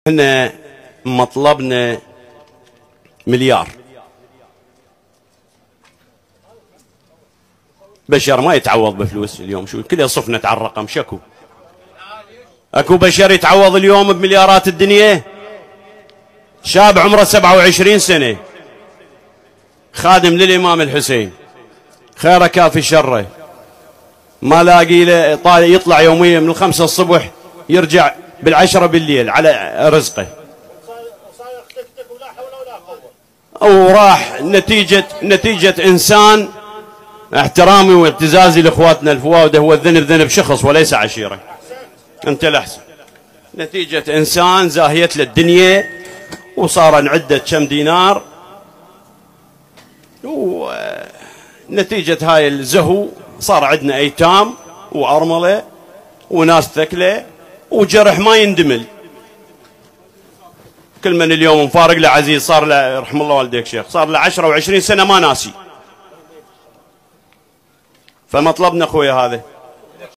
احنا مطلبنا مليار. بشر ما يتعوض بفلوس اليوم، شو كل صفنا على الرقم شكو. اكو بشر يتعوض اليوم بمليارات الدنيا؟ شاب عمره 27 سنة خادم للإمام الحسين، خيره كافي شره، ما لاقي له يطلع يوميا من 5 الصبح يرجع بال10 بالليل على رزقه، وراح نتيجة إنسان. احترامي واعتزازي لاخواتنا الفواده، هو الذنب ذنب شخص وليس عشيره، انت الاحسن. نتيجة انسان زاهيت له الدنيا وصار نعده كم دينار، ونتيجة هاي الزهو صار عندنا ايتام وارمله وناس ثكله وجرح ما يندمل. كل من اليوم مفارق له عزيز صار له رحم الله والديك شيخ، صار له 10 و20 سنة ما ناسي. فمطلبنا اخويا هذا